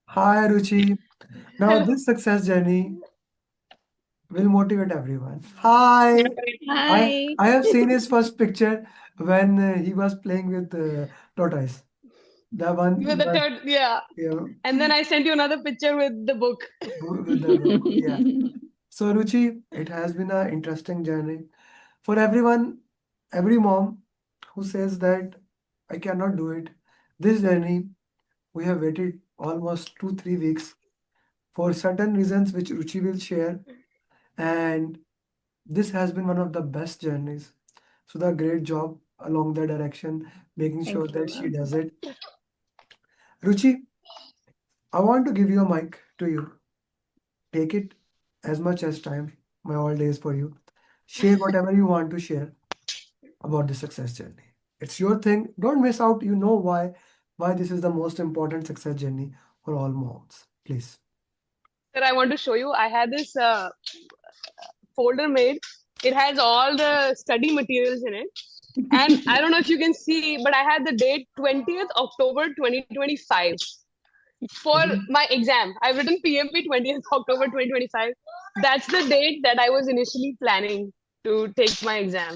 Hi, Ruchi. Now, Hello. this success journey will motivate everyone. Hi. I Hi. I have seen his first picture when he was playing with tortoise. The one With he the was, third, yeah. yeah, And then I sent you another picture with the book. with the book. Yeah. So, Ruchi, it has been an interesting journey for everyone, every mom who says that I cannot do it. This journey, we have waited almost 2, 3 weeks for certain reasons which Ruchi will share. And this has been one of the best journeys. So the great job along the direction, making sure Thank you, that she ma'am. does it. Ruchi, I want to give you a mic to you. Take it as much as time. My all day is for you. Share whatever you want to share about the success journey. It's your thing. Don't miss out. You know why this is the most important success journey for all moms. Please. That I want to show you. I had this folder made. It has all the study materials in it. And I don't know if you can see, but I had the date 20th October 2025 for Mhm. my exam. I've written PMP 20th October 2025. That's the date that I was initially planning to take my exam.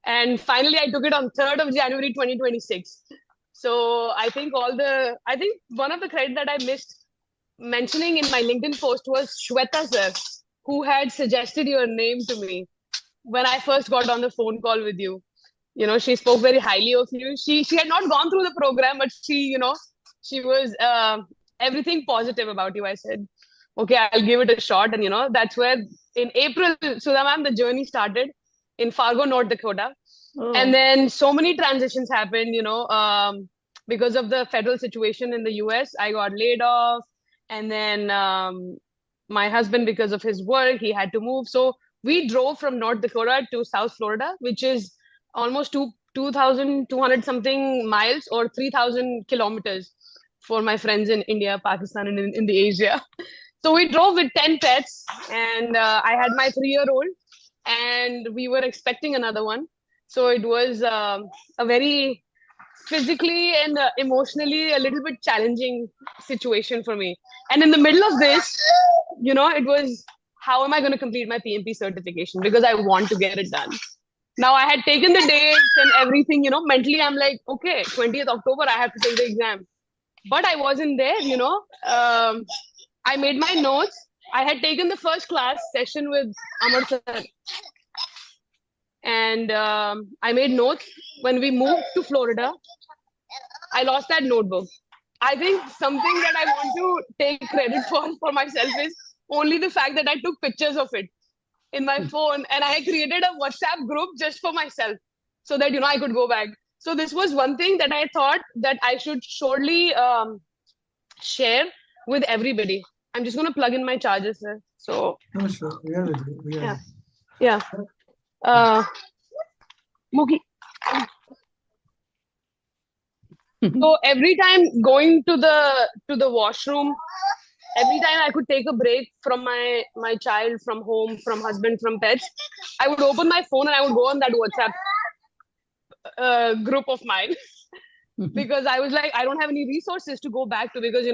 And finally, I took it on 3rd of January 2026. So I think one of the credit that I missed mentioning in my LinkedIn post was Shweta sir, who had suggested your name to me when I first got on the phone call with you. You know, she spoke very highly of you. She had not gone through the program, but she was everything positive about you. I said, okay, I'll give it a shot, and that's where in April, Sudha ma'am, the journey started in Fargo, North Dakota, and Oh, then so many transitions happened. Because of the federal situation in the US, I got laid off, and then my husband, because of his work, he had to move. So we drove from North Dakota to South Florida, which is almost 2,200 something miles or 3,000 kilometers for my friends in India, Pakistan, and in the Asia. So we drove with 10 pets, and I had my 3-year-old, and we were expecting another one. So it was a very physically and emotionally a little bit challenging situation for me. And in the middle of this, it was how am I going to complete my PMP certification because I want to get it done. Now I had taken the dates and everything, mentally I'm like, okay, 20th October, I have to take the exam. But I wasn't there, I made my notes. I had taken the first class session with Amar sir, and I made notes. When we moved to Florida, I lost that notebook. I think something that I want to take credit for myself is only the fact that I took pictures of it in my phone and I created a WhatsApp group just for myself so that I could go back. So this was one thing that I thought that I should surely share with everybody. I'm just gonna plug in my charger, sir. So Sure, sure. We are with you. We are yeah, with yeah. you. Uh, Muki. So every time going to the washroom, every time I could take a break from my child, from home, from husband, from pets, I would open my phone and I would go on that WhatsApp group of mine because I was like, I don't have any resources to go back to because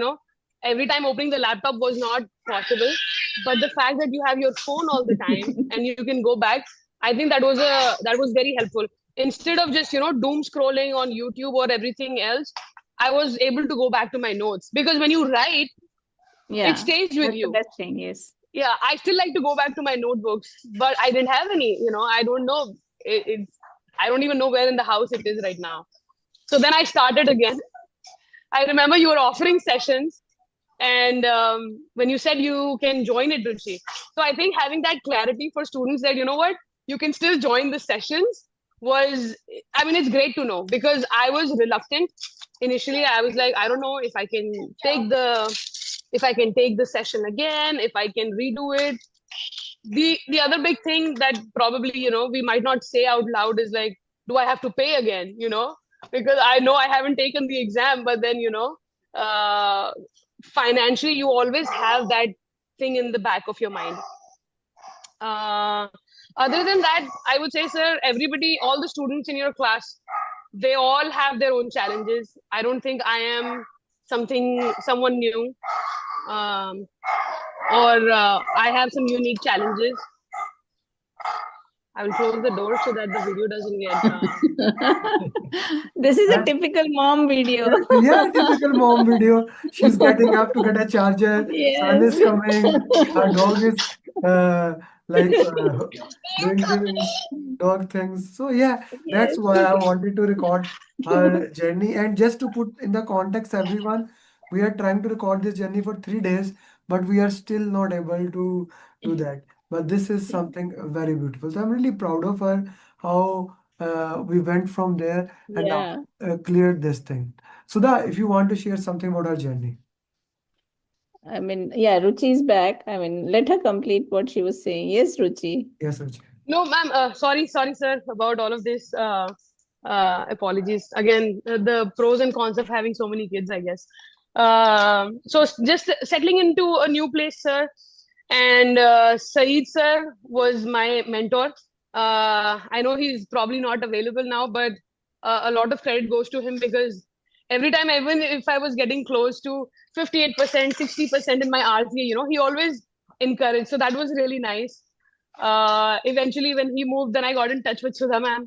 every time opening the laptop was not possible. But the fact that you have your phone all the time and you can go back, I think that was very helpful. Instead of just doom scrolling on YouTube or everything else, I was able to go back to my notes because when you write, it yeah, stays with that's the you. best thing. Yes. Yeah, I still like to go back to my notebooks, but I didn't have any. I don't know. I don't even know where in the house it is right now. So then I started again. I remember you were offering sessions, and when you said you can join it, Ruchi. So I think having that clarity for students that what you can still join the sessions was, I mean, it's great to know because I was reluctant initially. I was like, I don't know if I can take the session again, if I can redo it. The other big thing that probably we might not say out loud is like, do I have to pay again? Because I know I haven't taken the exam, but then uh, financially you always have that thing in the back of your mind. uh, Other than that, I would say, sir, everybody, all the students in your class, they all have their own challenges. I don't think I am someone new, um, or I have some unique challenges. I will close the door so that the video doesn't get. This is a That typical mom video. yeah, typical mom video. She's getting up to get a charger. Sun Yes. is coming. Her dog is uh, like doing this dog things. So yeah, that's Yes. why I wanted to record her journey. And just to put in the context, everyone, we are trying to record this journey for 3 days, but we are still not able to do that. But this is something very beautiful. So I'm really proud of her how we went from there and now Yeah. cleared this thing. Sudha, if you want to share something about our journey. I mean, yeah, Ruchi is back. I mean, let her complete what she was saying. Yes, Ruchi. Yes, Ruchi. No, ma'am. Sorry, sir, about all of this. Apologies again. The pros and cons of having so many kids, I guess. So just settling into a new place, sir. And Saeed sir was my mentor. I know he's probably not available now, but a lot of credit goes to him because every time, even if I was getting close to 58%, 60% in my RCA, he always encouraged. So that was really nice. Eventually, when he moved, then I got in touch with Sudha ma'am.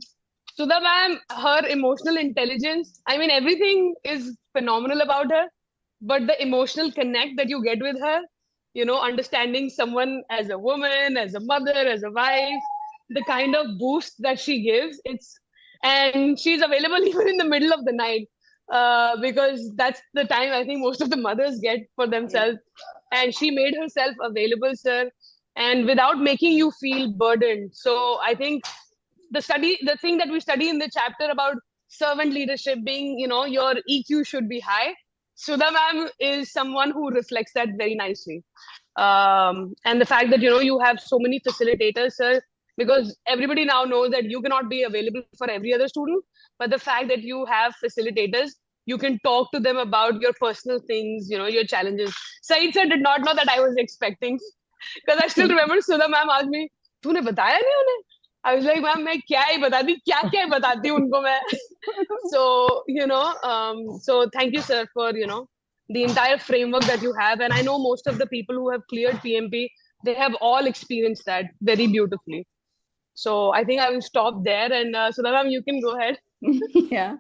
Sudha ma'am, her emotional intelligence, I mean, everything is phenomenal about her, but the emotional connect that you get with her, understanding someone as a woman, as a mother, as a wife, the kind of boost that she gives, and she's available even in the middle of the night, because that's the time I think most of the mothers get for Yeah. themselves. And she made herself available, sir, and without making you feel burdened. So I think the thing that we study in the chapter about servant leadership being, your EQ should be high. Sudha ma'am is someone who reflects that very nicely. And the fact that, you have so many facilitators, sir, because everybody now knows that you cannot be available for every other student, but the fact that you have facilitators, you can talk to them about your personal things, your challenges. Saeed sir did not know that I was expecting, because I still remember Sudha ma'am asked me, तूने बताया नहीं उन्हें? I was like, ma'am मैं क्या ही बताती, क्या क्या बताती उनको मैं. So so thank you, sir, for the entire framework that you have. And I know most of the people who have cleared PMP, they have all experienced that very beautifully. So I think I will stop there, and Sudha ma'am, you can go ahead. Yeah.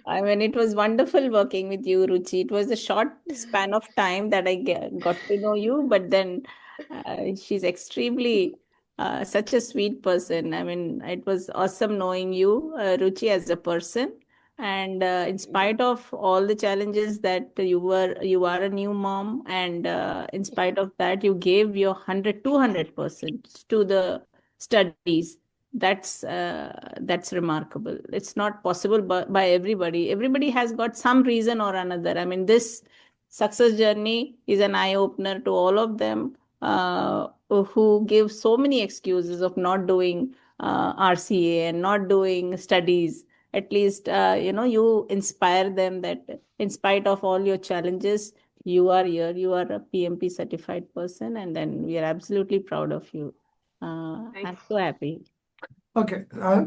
I mean, it was wonderful working with you, Ruchi. It was a short span of time that I got to know you, but then she's extremely such a sweet person. I mean, it was awesome knowing you, Ruchi, as a person. And in spite of all the challenges that you are a new mom, and in spite of that, you gave your 200% to the studies. That's remarkable. It's not possible by everybody. Everybody has got some reason or another. I mean, this success journey is an eye opener to all of them, who give so many excuses of not doing RCA and not doing studies. At least you inspire them that in spite of all your challenges, you are here, you are a PMP certified person, and then we are absolutely proud of you. I'm Thanks. so happy. Okay,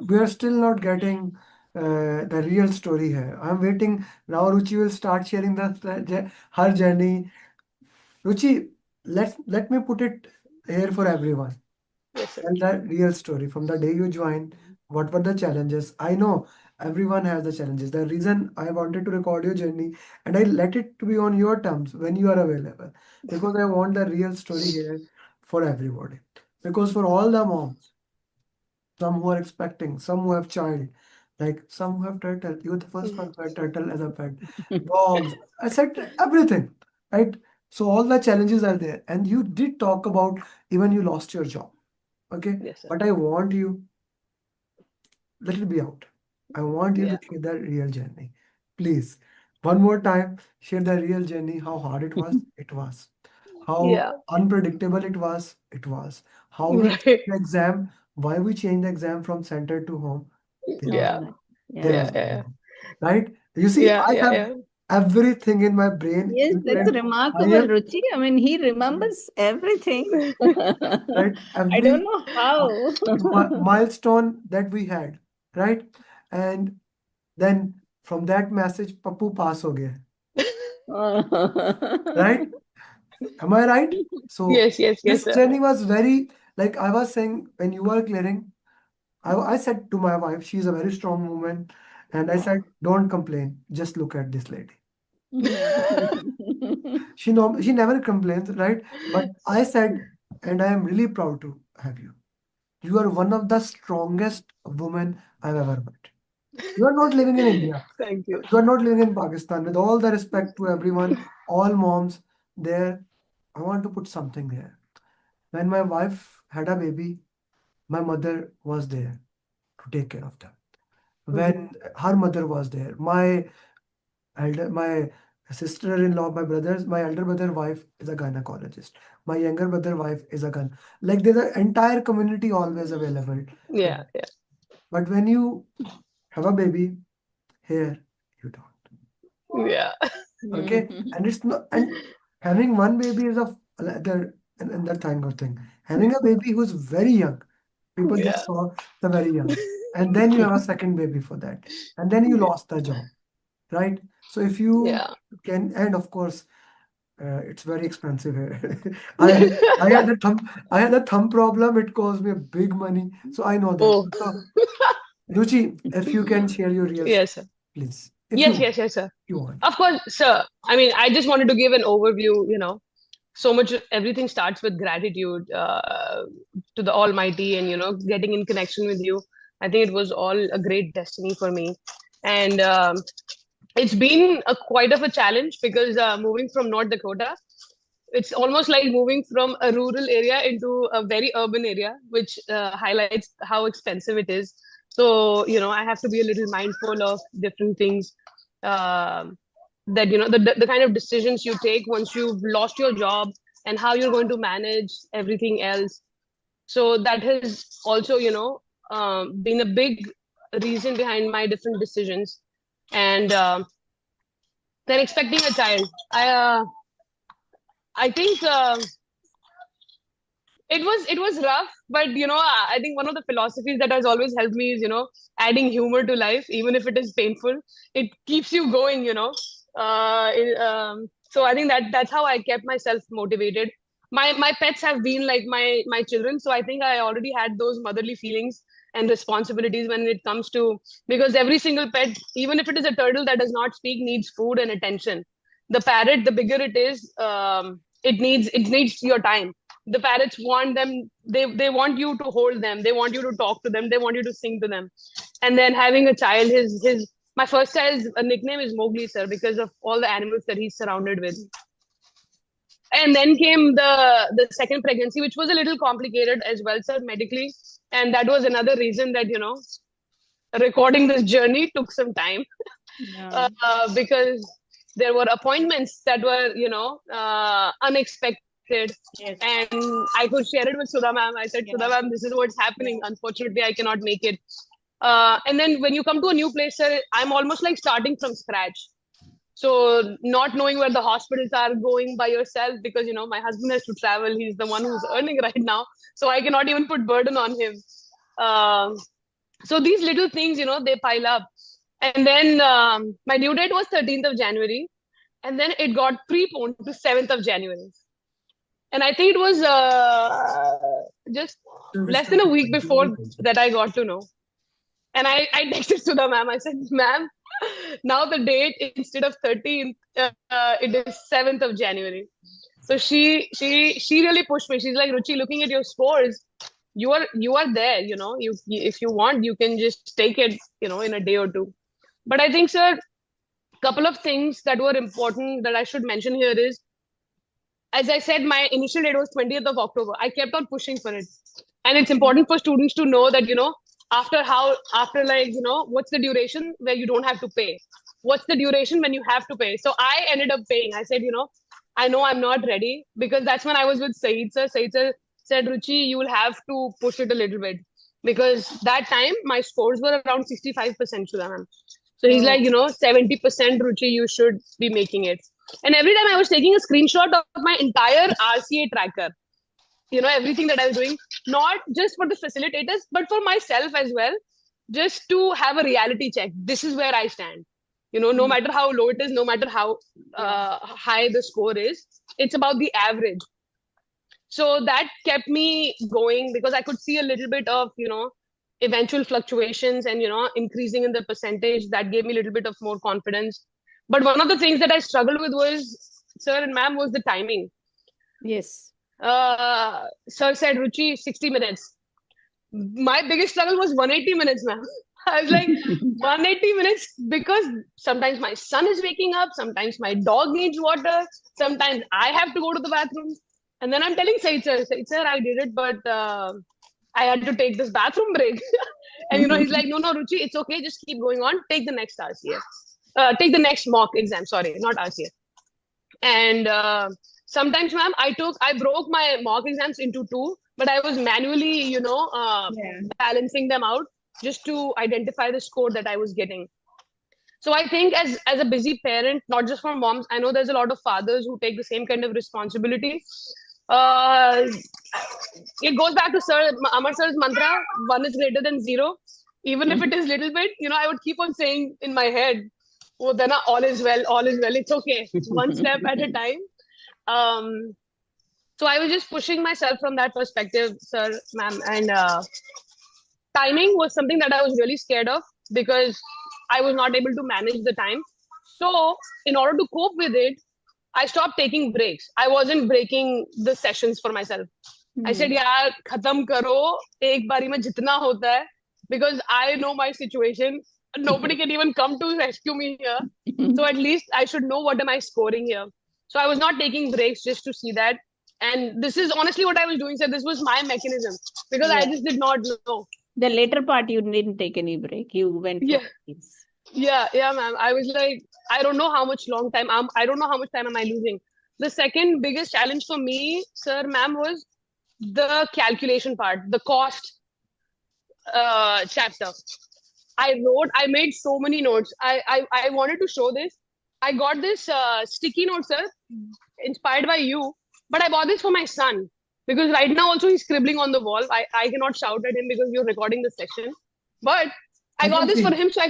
we are still not getting the real story here. I'm waiting. Now Ruchi will start sharing her journey. Ruchi, let me put it here for everyone. Yes, sir. Tell the real story from the day you joined. What were the challenges? I know everyone has the challenges. The reason I wanted to record your journey and I let it to be on your terms when you are available because I want the real story here for everybody. Because for all the moms, some who are expecting, some who have child, like some who have turtle. You're the first one who had turtle as a pet. Dogs. I said everything, right? So all the challenges are there. And you did talk about even you lost your job. Okay. Yes, sir. But I want you, let it be out. I want you to Yeah. share the real journey. Please. One more time, share the real journey, how hard it was. It was. How Yeah. unpredictable it was. It was. How we changed Right. the exam, why we changed the exam from center to home. There was Yeah. Overnight. there Yeah. Yeah. was a Yeah. reason. Right? You see, Yeah. I Yeah. have Yeah. everything in my brain. Yes, You that's can I remarkable, am Ruchi. I mean, he remembers everything. right. I don't Every know how. milestone that we had, right? And then from that message, Pappu pass ho gaya. right? Am I right? So Yes, this sir. journey was very, like I was saying, when you were clearing, I said to my wife, she's a very strong woman, and I said, don't complain, just look at this lady. She never complains, right? But I said, and I am really proud to have you. You are one of the strongest women I've ever met. You are not living in India. Thank you. You are not living in Pakistan. With all the respect to everyone, all moms there, I want to put something there. When my wife had a baby, my mother was there to take care of them. Mhm. When her mother was there, my sister-in-law, my elder brother wife is a gynecologist. My younger brother wife is a gun. Like there's an entire community always available. Yeah, yeah, But when you have a baby, here you don't. yeah, Okay, and it's not, and having one baby is a another thing or thing. Having a baby who's very young, people yeah, just saw the very young, and then you have a second baby for that, and then you lost the job, right? So if you yeah. can, and of course, it's very expensive here. I I had a thumb problem. It cost me a big money, so I know that. Oh, So Ruchi, if you can share your real story, yes, sir. please, if Yes, yes, yes, sir. you want. Of course, sir. I mean, I just wanted to give an overview, so much, everything starts with gratitude to the Almighty and, getting in connection with you. I think it was all a great destiny for me. And it's been quite of a challenge because moving from North Dakota, it's almost like moving from a rural area into a very urban area, which highlights how expensive it is. So, I have to be a little mindful of different things, um, that, the kind of decisions you take once you've lost your job and how you're going to manage everything else. So that has also, been a big reason behind my different decisions. And then expecting a child. I think it was rough, but I think one of the philosophies that has always helped me is, adding humor to life, even if it is painful. It keeps you going, so I think that's how I kept myself motivated. My pets have been like my children, so I think I already had those motherly feelings and responsibilities when it comes to, because every single pet, even if it is a turtle that does not speak, needs food and attention. The parrot, the bigger it is, it needs your time. The parrots want them, they want you to hold them, they want you to talk to them, they want you to sing to them. And then having a child, his my first child's nickname is Mowgli, sir, because of all the animals that he's surrounded with. And then came the second pregnancy, which was a little complicated as well, sir, medically. And that was another reason that, recording this journey took some time, Yeah. because there were appointments that were, unexpected. Yes. And I could share it with Sudha ma'am. I said, Sudha Yeah. ma'am, this is what's happening. Unfortunately, I cannot make it. And then when you come to a new place, sir, I'm almost like starting from scratch. So not knowing where the hospitals are, going by yourself, because my husband has to travel. He's the one who's earning right now, so I cannot even put burden on him. Um, so these little things, they pile up. And then my due date was 13th of January, and then it got preponed to 7th of January. And I think it was just So which less than a country week are you before that I got to know. And I texted to the ma'am. I said, ma'am, now the date, instead of 13th, it is 7th of January. So she really pushed me. She's like, Ruchi, looking at your scores, you are there. If you want, you can just take it, in a day or two. But I think, sir, couple of things that were important that I should mention here is, as I said, my initial date was 20th of October. I kept on pushing for it. And it's important for students to know that, after like, what's the duration where you don't have to pay? What's the duration when you have to pay? So I ended up paying. I said, I know I'm not ready, because that's when I was with Saeed sir. Saeed sir said, Ruchi, you will have to push it a little bit. Because that time my scores were around 65%, Shudha ma'am. So he's like, Oh. 70% Ruchi, you should be making it. And every time I was taking a screenshot of my entire RCA tracker, everything that I was doing, not just for the facilitators, but for myself as well, just to have a reality check. This is where I stand. No matter how low it is, no matter how high the score is, it's about the average. So that kept me going because I could see a little bit of, eventual fluctuations and, increasing in the percentage. That gave me a little bit of more confidence. But one of the things that I struggled with was, sir and ma'am, was the timing. Yes. Sir said, Ruchi, 60 minutes. My biggest struggle was 180 minutes, ma'am. I was like, 180 minutes because sometimes my son is waking up, sometimes my dog needs water, sometimes I have to go to the bathroom. And then I'm telling Said sir, I did it, but I had to take this bathroom break. And he's like, no, Ruchi, it's okay, just keep going on. Take the next RCA. Take the next mock exam, sorry, not RCA. And sometimes, ma'am, I broke my mock exams into two, but I was manually, balancing them out just to identify the score that I was getting. So I think as a busy parent, not just for moms, I know there's a lot of fathers who take the same kind of responsibility. It goes back to Amar sir's mantra, 1 is greater than 0. Even if it is little bit, I would keep on saying in my head, oh, then all is well, it's okay. One step at a time. So I was just pushing myself from that perspective, sir, ma'am. And timing was something that I was really scared of because I was not able to manage the time. So in order to cope with it, I stopped taking breaks. I wasn't breaking the sessions for myself. I said, yaar, khatam karo, ek bari mein jitna hota hai, because I know my situation. Nobody can even come to rescue me here. So at least I should know what am I scoring here. So I was not taking breaks just to see that. And this is honestly what I was doing, sir. This was my mechanism because I just did not know. The later part, you didn't take any break. You went for things. Yeah, ma'am. I was like, I don't know how much time am I losing. The second biggest challenge for me, sir, ma'am, was the calculation part, the cost chapter. I made so many notes. I wanted to show this. I got this sticky note, sir, inspired by you, but I bought this for my son because right now also he's scribbling on the wall. I cannot shout at him because you're recording the session, but I got this for him so I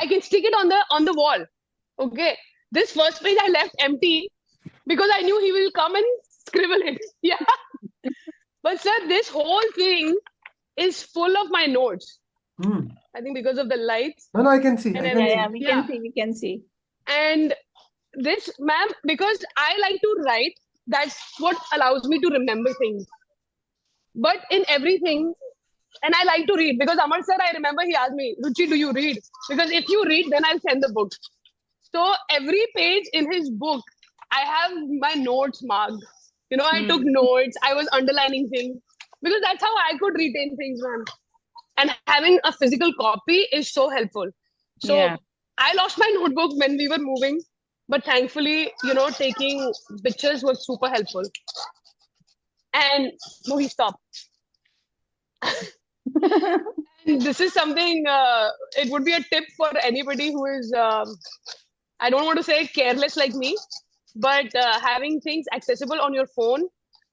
can stick it on the wall. Okay, this first page I left empty because I knew he will come and scribble it. Yeah, but sir, this whole thing is full of my notes. I think because of the lights. No, I can see. We can see. And this, ma'am, because I like to write, that's what allows me to remember things. But in everything, and I like to read because Amar sir, I remember he asked me, Ruchi, do you read? Because if you read, then I'll send the book. So every page in his book, I have my notes marked. I took notes. I was underlining things because that's how I could retain things, ma'am. And having a physical copy is so helpful. So I lost my notebook when we were moving, but thankfully, taking pictures was super helpful. And he stopped. This is something, it would be a tip for anybody who is, I don't want to say careless like me, but having things accessible on your phone,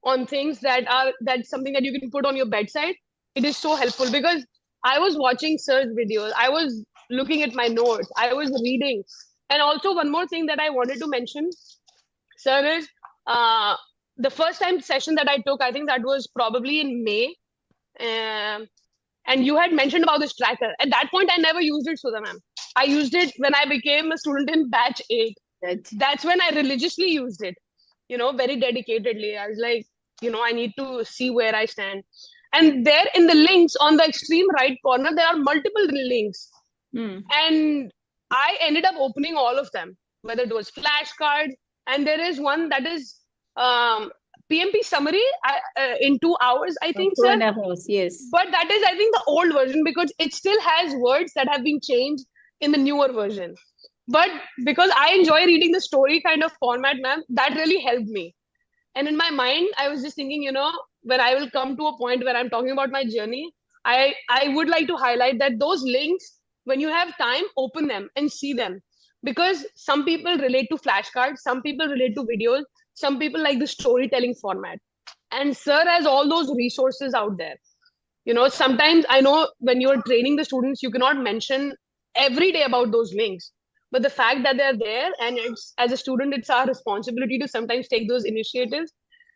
on things that's something that you can put on your bedside. It is so helpful because I was watching sir's videos. I was looking at my notes. I was reading. And also one more thing that I wanted to mention, sir, is the first time session that I took, I think that was probably in May. And you had mentioned about this tracker. At that point, I never used it, Sudha ma'am. I used it when I became a student in batch 8. That's when I religiously used it, very dedicatedly. I was like, I need to see where I stand. And there in the links on the extreme right corner, there are multiple links. And I ended up opening all of them, whether it was flashcards. And there is one that is PMP summary in 2 hours, I think, sir. 2.5 hours, yes. But that is, I think, the old version because it still has words that have been changed in the newer version. But because I enjoy reading the story kind of format, ma'am, that really helped me. And in my mind, I was just thinking, when I will come to a point where I'm talking about my journey, I would like to highlight that those links, when you have time, open them and see them. Because some people relate to flashcards, some people relate to videos, some people like the storytelling format. And sir has all those resources out there. Sometimes I know when you're training the students, you cannot mention every day about those links. but the fact that they're there, and it's, as a student, it's our responsibility to sometimes take those initiatives.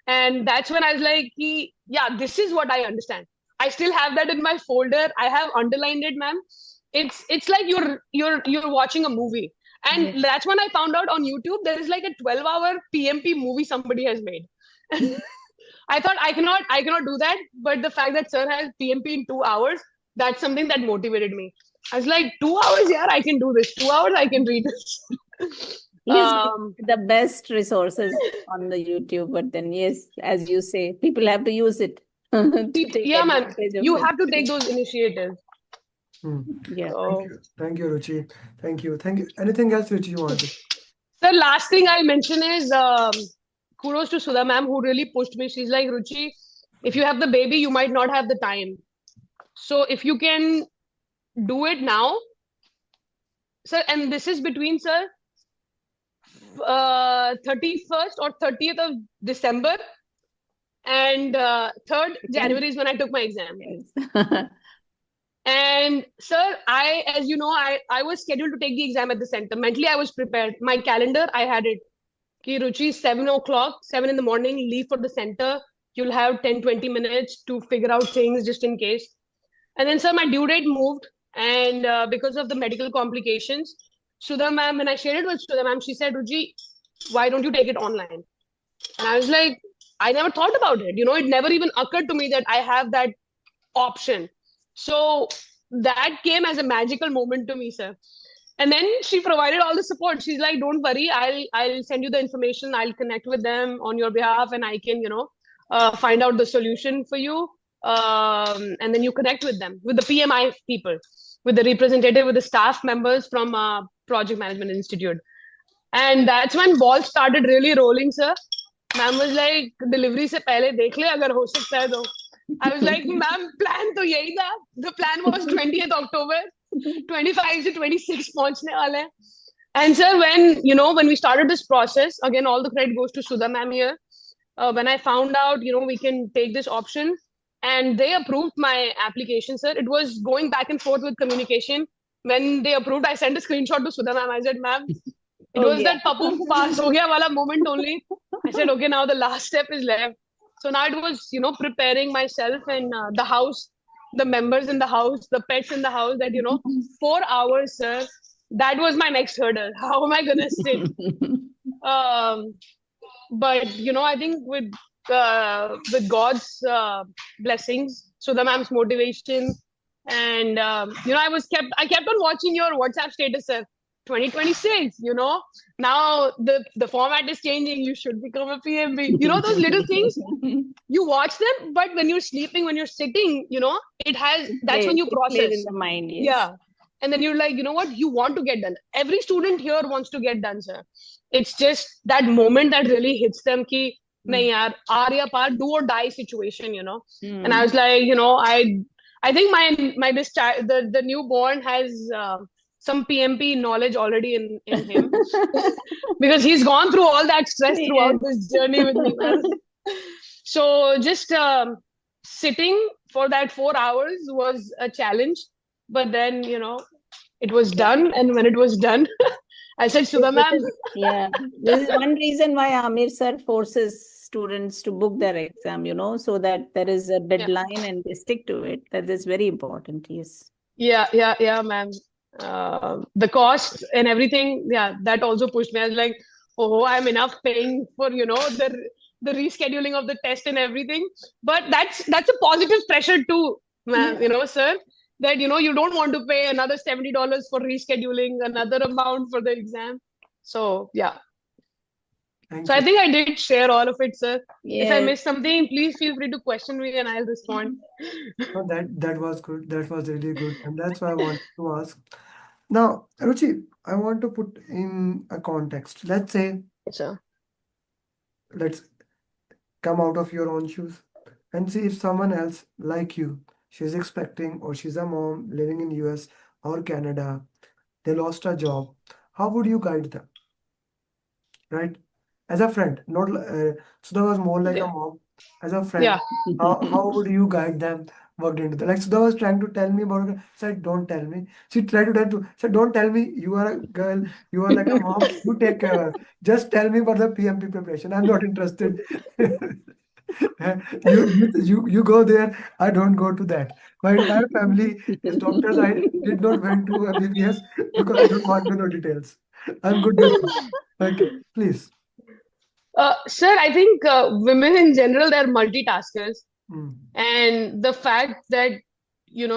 And that's when I was like, yeah, this is what I understand. I still have that in my folder. I have underlined it, ma'am. It's like you're watching a movie. Yeah. And that's when I found out on YouTube there is like a 12-hour PMP movie somebody has made. I thought I cannot do that, but the fact that sir has PMP in 2 hours, that's something that motivated me. I was like, 2 hours, yeah, I can do this. 2 hours, I can read this. Yes, the best resources on the YouTube, but then yes, as you say, people have to use it to take Yeah, man, advantage of you it. have to take those initiatives. Yeah. So, Thank you, Ruchi. Thank you. Anything else, Ruchi, you want to? the last thing I'll mention is kudos to Sudha ma'am, who really pushed me. She's like, Ruchi, if you have the baby, you might not have the time. So if you can do it now, sir, and this is between, sir, 31st or 30th of December, and 3rd January is when I took my exam. Yes. And sir, as you know, I was scheduled to take the exam at the center. Mentally, I was prepared. My calendar, I had it. Ki Ruchi, 7 o'clock, 7 in the morning, leave for the center. You'll have 10-20 minutes to figure out things just in case. And then, sir, my due date moved. And because of the medical complications, Sudha ma'am, when I shared it with Sudha ma'am, she said, Ruchi, why don't you take it online? And I was like, I never thought about it. It never even occurred to me that I have that option. So that came as a magical moment to me, sir. And then she provided all the support. She's like, don't worry, I'll send you the information, I'll connect with them on your behalf, and I can, find out the solution for you. And then you connect with them, with the PMI people, with the representative, with the staff members from Project Management Institute. And that's when balls started really rolling, sir. Ma'am was like, delivery se pehle dekh le agar ho sakta hai to. I was like, ma'am, plan to yahi tha. The plan was 20th October, 25 to 26 pahunchne wale hain. And sir, when we started this process, again, all the credit goes to Sudha ma'am here. When I found out, we can take this option, and they approved my application, sir. It was going back and forth with communication. When they approved, I sent a screenshot to Sudha ma'am. I said, ma'am, it Oh, was yeah. that papu pass ho gaya wala moment only. I said, okay, now the last step is left. So now it was, preparing myself and the house, the members in the house, the pets in the house, that, 4 hours, sir. That was my next hurdle. How am I going to sit? But, I think with God's blessings, Sudha ma'am's motivation, and, I kept on watching your WhatsApp status, sir. 2026, now the format is changing, you should become a PMB, those little things, you watch them, but when you're sleeping, when you're sitting, that's when you It plays process. in the mind, yes. Yeah. And then you're like, you know what, you want to get done. Every student here wants to get done, sir. It's just that moment that really hits them ki, nahi yaar, aar ya paar, do or die situation, And I was like, I think the newborn has some PMP knowledge already in him because he's gone through all that stress throughout this journey with me, man. So just sitting for that 4 hours was a challenge, but then it was done, and when it was done, I said, Sudha ma'am. Yeah, this is one reason why Amir sir forces students to book their exam, so that there is a deadline and they stick to it. That is very important. Yes. Yeah, ma'am. The cost and everything, that also pushed me. I was like, oh, I'm enough paying for the rescheduling of the test and everything. But that's a positive pressure too, ma'am. Sir, that you don't want to pay another $70 for rescheduling, another amount for the exam. So yeah. Thank So you. I think I did share all of it, sir. If I Yes. missed something, please feel free to question me and I'll respond. No, that was good. That was really good. And that's why I wanted to ask. Now, Ruchi, I want to put in a context. Let's say, Sir. let's come out of your own shoes and see if someone else like you, she's expecting, or she's a mom living in US or Canada, they lost a job. How would you guide them? Right? As a friend, not so that was more like a Yeah. mom. As a friend, Yeah. how would you guide them? worked into that. Like Sudha was trying to tell me about it. Said, don't tell me. She tried to tell to said, don't tell me. You are a girl. You are like a mom. You take care of her. Just tell me about the PMP preparation. I'm not interested. You go there. I don't go to that. My entire family is doctors. I did not went to MBBS because I don't want to know details. I'm good with it. Okay, please. Sir, I think women in general, they're multitaskers. Mm. And the fact that,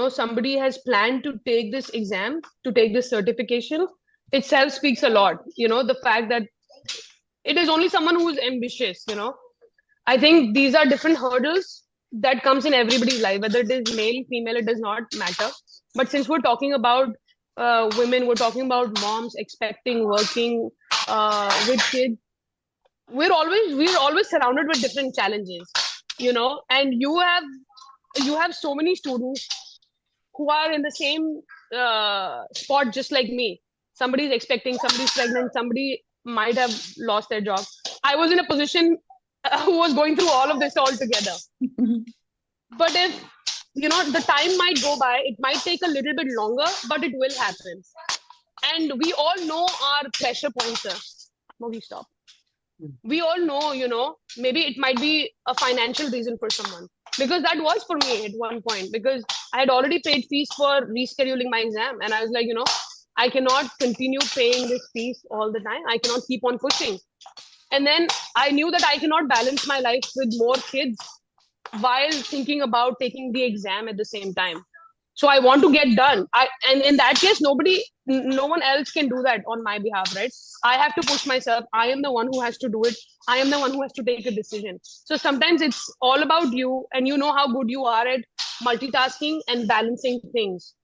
somebody has planned to take this exam, to take this certification, itself speaks a lot. The fact that it is only someone who's ambitious. I think these are different hurdles that comes in everybody's life, whether it is male, female, it does not matter. But since we're talking about women, we're talking about moms expecting, working with kids, we're always surrounded with different challenges. And you have so many students who are in the same spot just like me. Somebody's expecting, somebody's pregnant, somebody might have lost their job. I was in a position who was going through all of this all together. But if the time might go by, it might take a little bit longer, but it will happen. And we all know our pressure points, sir. Mogi, stop. We all know, maybe it might be a financial reason for someone. Because that was for me at one point, because I had already paid fees for rescheduling my exam. And I was like, I cannot continue paying this fees all the time. I cannot keep on pushing. And then I knew that I cannot balance my life with more kids while thinking about taking the exam at the same time. So I want to get done. And in that case, no one else can do that on my behalf, right? I have to push myself. I am the one who has to do it. I am the one who has to take a decision. So sometimes it's all about you, and you know how good you are at multitasking and balancing things.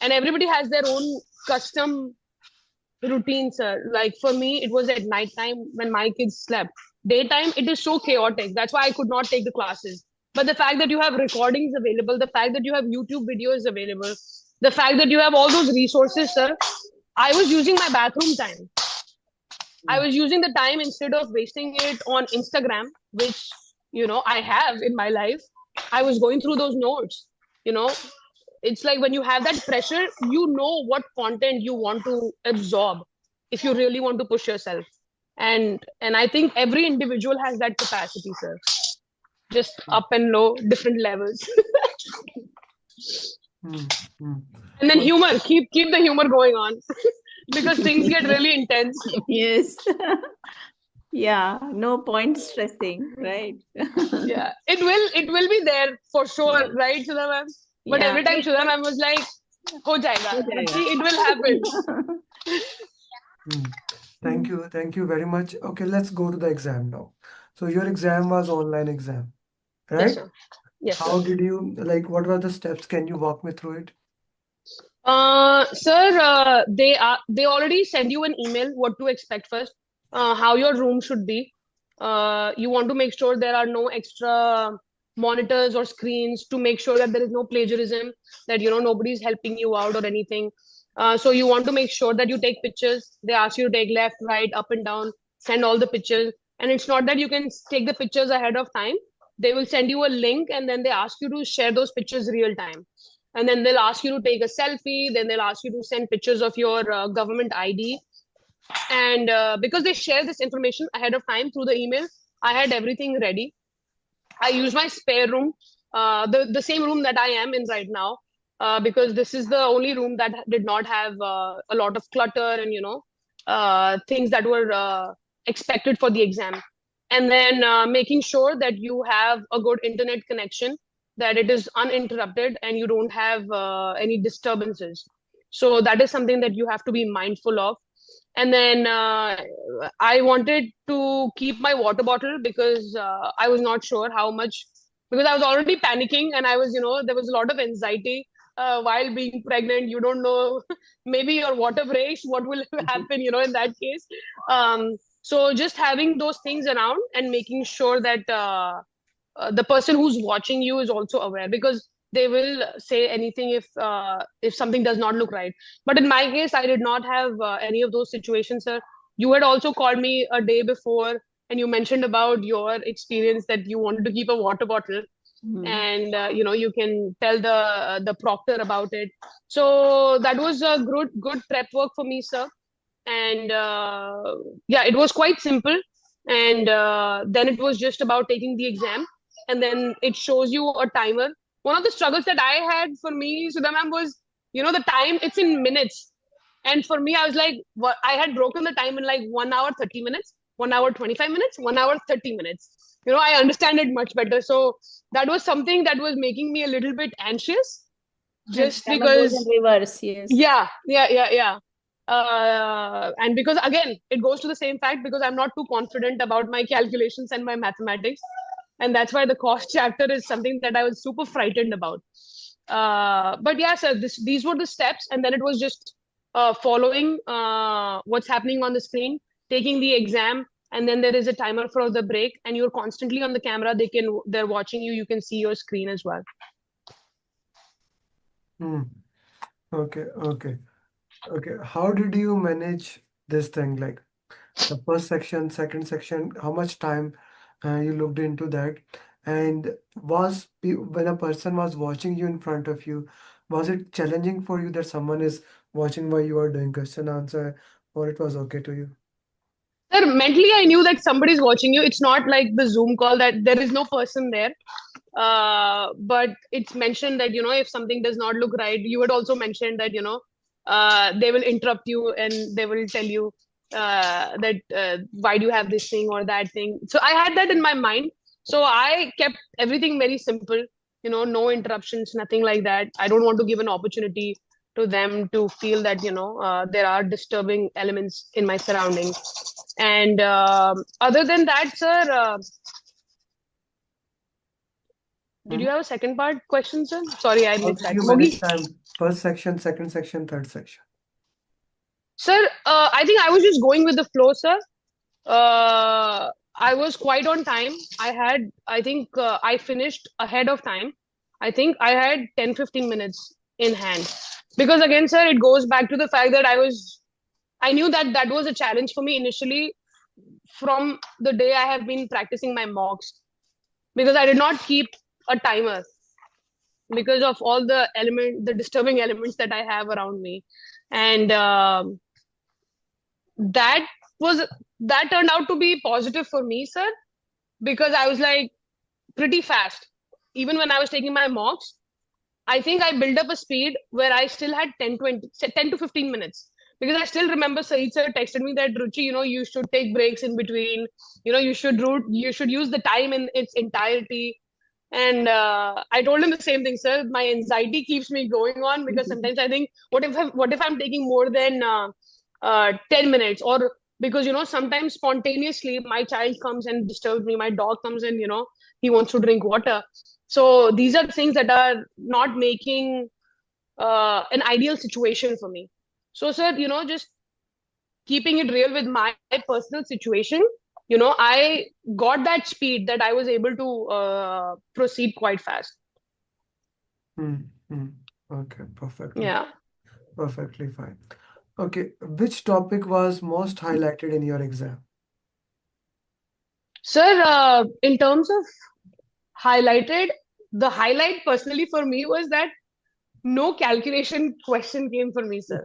And everybody has their own custom routine, sir. Like for me, it was at night time when my kids slept. Daytime, it is so chaotic. That's why I could not take the classes. But the fact that you have recordings available, the fact that you have YouTube videos available, the fact that you have all those resources, sir, I was using my bathroom time. I was using the time instead of wasting it on Instagram, which, I have in my life. I was going through those notes. It's like when you have that pressure, you know what content you want to absorb if you really want to push yourself. And I think every individual has that capacity, sir. Just up and low, different levels. Mm. Mm. And then humor, keep the humor going on because things get really intense. Yes. Yeah, no point stressing, right? Yeah, it will be there for sure, right, Sudha ma'am? But Yeah. every time Sudha ma'am was like, "Ho jayega," Ho jayega. Ruchi, it will happen. Thank you very much. Okay, let's go to the exam now. So your exam was online exam, Yes, right? sir. Yes, How sir. did you like? What were the steps? Can you walk me through it? Sir, they already send you an email what to expect first, how your room should be. You want to make sure there are no extra monitors or screens to make sure that there is no plagiarism, that nobody's helping you out or anything. So you want to make sure that you take pictures. They ask you to take left, right, up and down, send all the pictures. And it's not that you can take the pictures ahead of time. They will send you a link and then they ask you to share those pictures real time. And then they'll ask you to take a selfie. Then they'll ask you to send pictures of your government ID. And because they share this information ahead of time through the email, I had everything ready. I used my spare room, the same room that I am in right now, because this is the only room that did not have a lot of clutter and things that were expected for the exam. And then making sure that you have a good internet connection, that it is uninterrupted and you don't have any disturbances. So that is something that you have to be mindful of. And then I wanted to keep my water bottle because I was not sure how much, because I was already panicking and I was, there was a lot of anxiety while being pregnant. You don't know, maybe your water breaks, what will happen, in that case. So just having those things around and making sure that the person who's watching you is also aware, because they will say anything if something does not look right. But in my case, I did not have any of those situations, sir. You had also called me a day before and you mentioned about your experience that you wanted to keep a water bottle. and you can tell the proctor about it. So that was a good prep work for me, sir. And yeah, it was quite simple. And then it was just about taking the exam, and then it shows you a timer. One of the struggles that I had for me, Sudha ma'am, was the time, it's in minutes. And for me, I was like, what, I had broken the time in like 1 hour 30 minutes, 1 hour 25 minutes, 1 hour 30 minutes. I understand it much better. So that was something that was making me a little bit anxious, Yes, just timer goes in because, reverse. Yes. yeah. And because again, it goes to the same fact, because I'm not too confident about my calculations and my mathematics. And that's why the cost chapter is something that I was super frightened about. But yeah, sir, these were the steps. And then it was just following what's happening on the screen, taking the exam, and then there is a timer for the break, and you're constantly on the camera. They're watching you. You can see your screen as well. Okay, okay, okay. How did you manage this thing? Like the first section, second section, how much time you looked into that? And when a person was watching you in front of you, was it challenging for you that someone is watching while you are doing question answer, or it was okay to you? Sir, mentally, I knew that somebody's watching you. It's not like the Zoom call that there is no person there. But it's mentioned that, if something does not look right, you had also mentioned that, they will interrupt you and they will tell you that why do you have this thing or that thing. So I had that in my mind. So I kept everything very simple, no interruptions, nothing like that. I don't want to give an opportunity to them to feel that, there are disturbing elements in my surroundings. And other than that, sir, did you Mhm. have a second part question, sir? Sorry, I How missed did that. you manage Mogi? time? First section, second section, third section. Sir, I think I was just going with the flow, sir. I was quite on time. I think I finished ahead of time. I think I had 10-15 minutes in hand. Because again, sir, it goes back to the fact that I knew that that was a challenge for me initially from the day I have been practicing my mocks. Because I did not keep a timer because of all the disturbing elements that I have around me. And that was that turned out to be positive for me, sir, because I was like pretty fast. Even when I was taking my mocks, I think I built up a speed where I still had 10 to 15 minutes. Because I still remember Saeed sir texted me that, Ruchi, you should take breaks in between. You should use the time in its entirety. And I told him the same thing, sir. My anxiety keeps me going on because sometimes I think, what if I'm taking more than 10 minutes, or because sometimes spontaneously my child comes and disturbs me, my dog comes and he wants to drink water. So these are things that are not making an ideal situation for me. So, sir, just keeping it real with my personal situation, I got that speed that I was able to proceed quite fast. Hmm. Hmm. Okay, Yeah. perfectly fine. Okay, which topic was most highlighted in your exam? Sir, in terms of highlighted, the highlight personally for me was that no calculation question came for me, sir,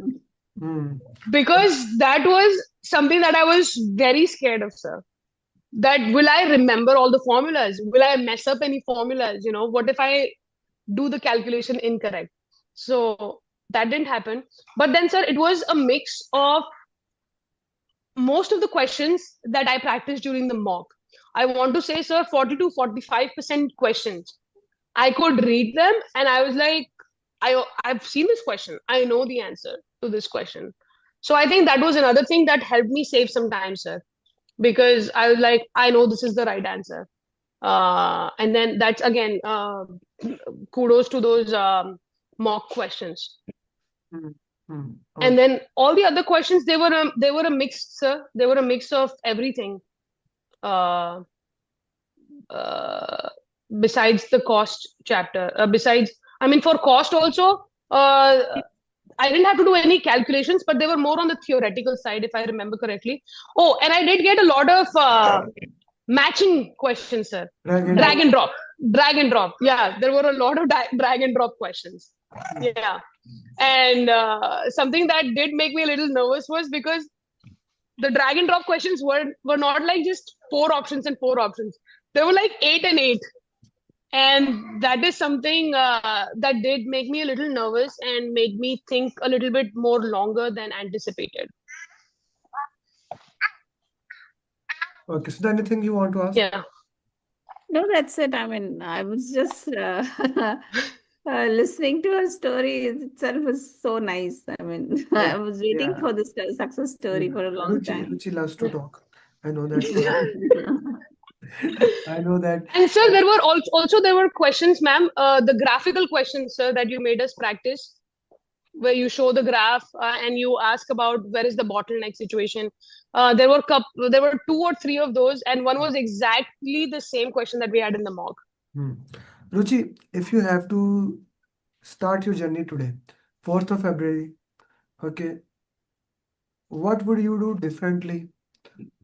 Hmm. because that was something that I was very scared of, sir. That, will I remember all the formulas? Will I mess up any formulas? What if I do the calculation incorrect? So that didn't happen. But then, sir, it was a mix of most of the questions that I practiced during the mock. I want to say, sir, 40 to 45% questions. I could read them and I was like, I've seen this question. I know the answer to this question. So I think that was another thing that helped me save some time, sir, because I was like, I know this is the right answer. And then that's again, kudos to those mock questions. Hmm. Hmm. And Okay. then all the other questions, they were a mix, sir. They were a mix of everything. Uh, uh, Besides the cost chapter, besides, I mean, for cost also, I didn't have to do any calculations, but they were more on the theoretical side, if I remember correctly. Oh, and I did get a lot of matching questions, sir. Drag and Drag drop. and drop. drag and drop. Yeah, there were a lot of drag and drop questions. Yeah. And something that did make me a little nervous was because the drag and drop questions were not like just four options and four options. There were like 8 and 8. And that is something that did make me a little nervous and made me think a little bit more longer than anticipated. Okay, so anything you want to ask? Yeah. No, that's it. I mean, I was just listening to her story itself was so nice. I mean, I was waiting Yeah. for this success story for a long time. Ruchi loves to talk. I know that for I know that. And sir, there were also there were questions, ma'am, the graphical questions, sir, that you made us practice, where you show the graph and you ask about where is the bottleneck situation. There were 2 or 3 of those, and one was exactly the same question that we had in the mock. Ruchi, if you have to start your journey today, 4th of February, okay, what would you do differently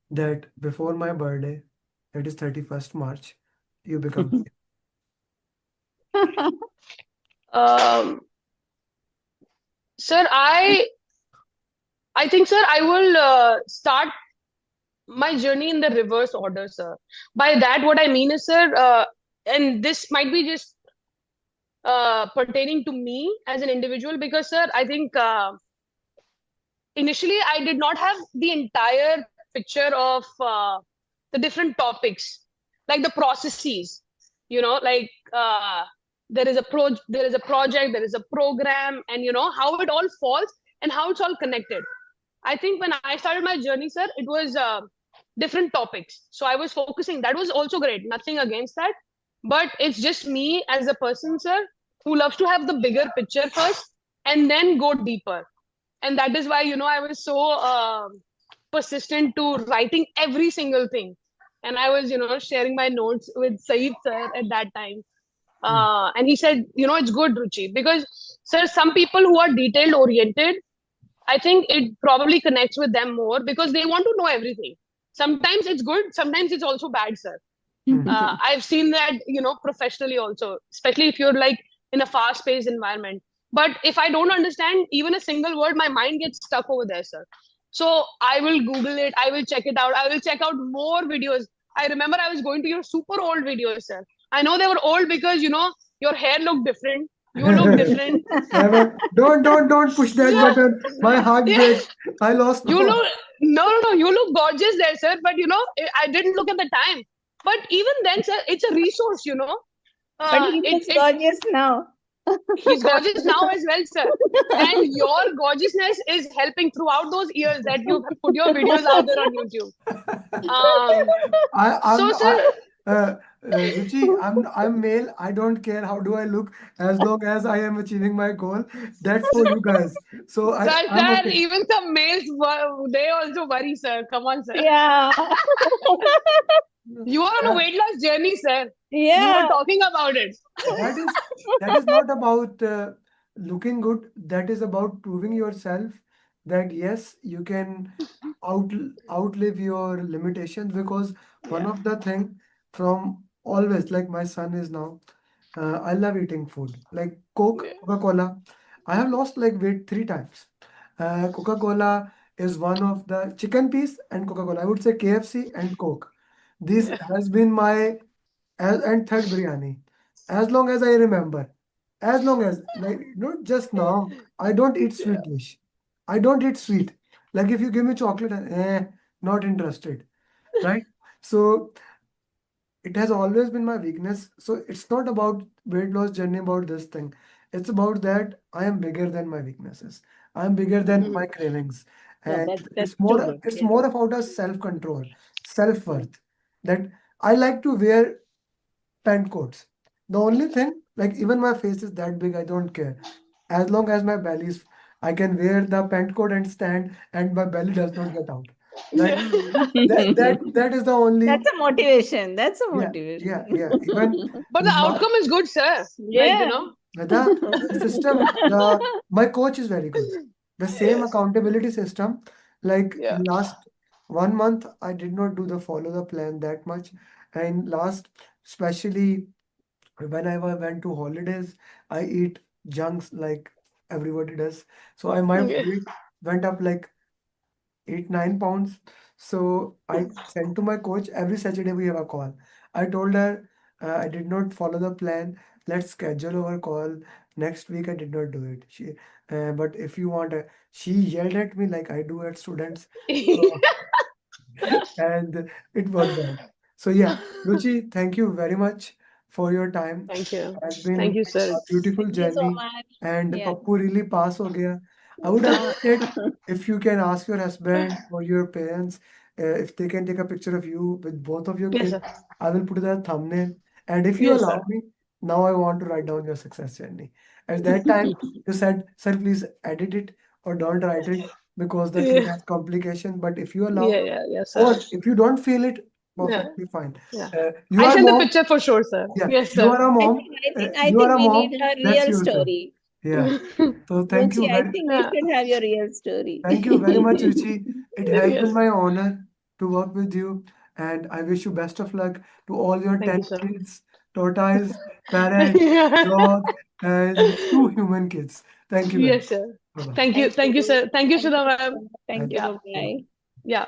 that before my birthday, that is 31st March, you become? Sir, I think, sir, I will start my journey in the reverse order, sir. By that, what I mean is, sir, and this might be just pertaining to me as an individual, because, sir, I think initially I did not have the entire picture of the different topics, like the processes, like there is a project, there is a program, and how it all falls and how it's all connected. I think when I started my journey, sir, it was different topics. So I was focusing. That was also great. Nothing against that. But it's just me as a person, sir, who loves to have the bigger picture first and then go deeper. And that is why, I was so persistent to writing every single thing. And I was, sharing my notes with Saeed sir at that time. And he said, it's good, Ruchi, because, sir, some people who are detailed oriented, I think it probably connects with them more because they want to know everything. Sometimes it's good, sometimes it's also bad, sir. I've seen that, professionally also, especially if you're like in a fast paced environment. But if I don't understand even a single word, my mind gets stuck over there, sir. So I will Google it, I will check it out, I will check out more videos. I remember I was going to your super old videos, sir. I know they were old because, your hair looked different. You look different. Never. Don't push that Yeah. button. My heart Yeah. breaks. I lost You my. look no, you look gorgeous there, sir. But I didn't look at the time. But even then, sir, it's a resource. But he looks gorgeous now. He's gorgeous now as well, sir. And your gorgeousness is helping throughout those years that you have put your videos out there on YouTube. So, sir, Ruchi, I'm male. I don't care how do I look as long as I am achieving my goal. That's for you guys. So I'm sir, okay. even some males, they also worry, sir. Come on, sir. Yeah. You are on a weight loss journey, sir. Yeah. You were talking about it. That is not about looking good. That is about proving yourself that yes, you can outlive your limitations. Because one of the thing from always, like my son is now, I love eating food like Coca-Cola. I have lost like weight 3 times. Coca-Cola is one of the chicken piece and Coca-Cola. I would say KFC and Coke. This has been my and third biryani. As long as I remember, as long as like not just now, I don't eat sweet dish. I don't eat sweet. Like if you give me chocolate, not interested, right? So it has always been my weakness. So it's not about weight loss journey about this thing. It's about that I am bigger than my weaknesses. I am bigger than my cravings. Yeah, And that's too good. it's Yeah. more about a self-control, self-worth. That I like to wear pant coats. The only thing, like even my face is that big, I don't care. As long as my belly is, I can wear the pant coat and stand, and my belly does not get out. Right? That is the only. That's a motivation. That's a Yeah, motivation. Even But the outcome is good, sir. Yeah. the system, my coach is very good. The same accountability system, like in last 1 month, I did not do the follow the plan that much. And last, especially When I went to holidays, I eat junks like everybody does. So I my weight went up like 8, 9 pounds. So I sent to my coach every Saturday we have a call. I told her I did not follow the plan. Let's schedule our call next week. I did not do it. But if you want, she yelled at me like I do at students. So and it worked out. So yeah, Ruchi, thank you very much for your time. Thank you. Has Thank been you, a sir. beautiful Thank you so journey, much. and Yeah. Pappu really pass ho gaya. I would Ah. appreciate if you can ask your husband or your parents if they can take a picture of you with both of your Yes, kids. sir. I will put it as a thumbnail. And if you Yes, sir. allow me, now I want to write down your success journey. At that time, you said, "Sir, please edit it or don't write it because the kid Yeah, has complication." But if you allow, yeah, yeah, yes, sir. or if you don't feel it, Yeah, perfectly fine. yeah. You I'll are send the mom. picture for sure, sir. Yeah, Yes, you sir. are a I mom. think I think I You are think a we need mom. her That's real your turn. story. Yeah. So thank Ruchi, you I very, think we Yeah. should have your real story. thank you very much, Ruchi. It has been Yes. my honor to work with you, and I wish you best of luck to all your Thank 10 you, sir. kids, tortoise, parrot, dog, and 2 human kids. Thank you very Yes, much. sir. Bye bye. Thank you. Thank Thank you, you. sir. Thank you, Thank you Shudha so ma'am. much. Thank Thank you. Yeah. Bye bye. Yeah.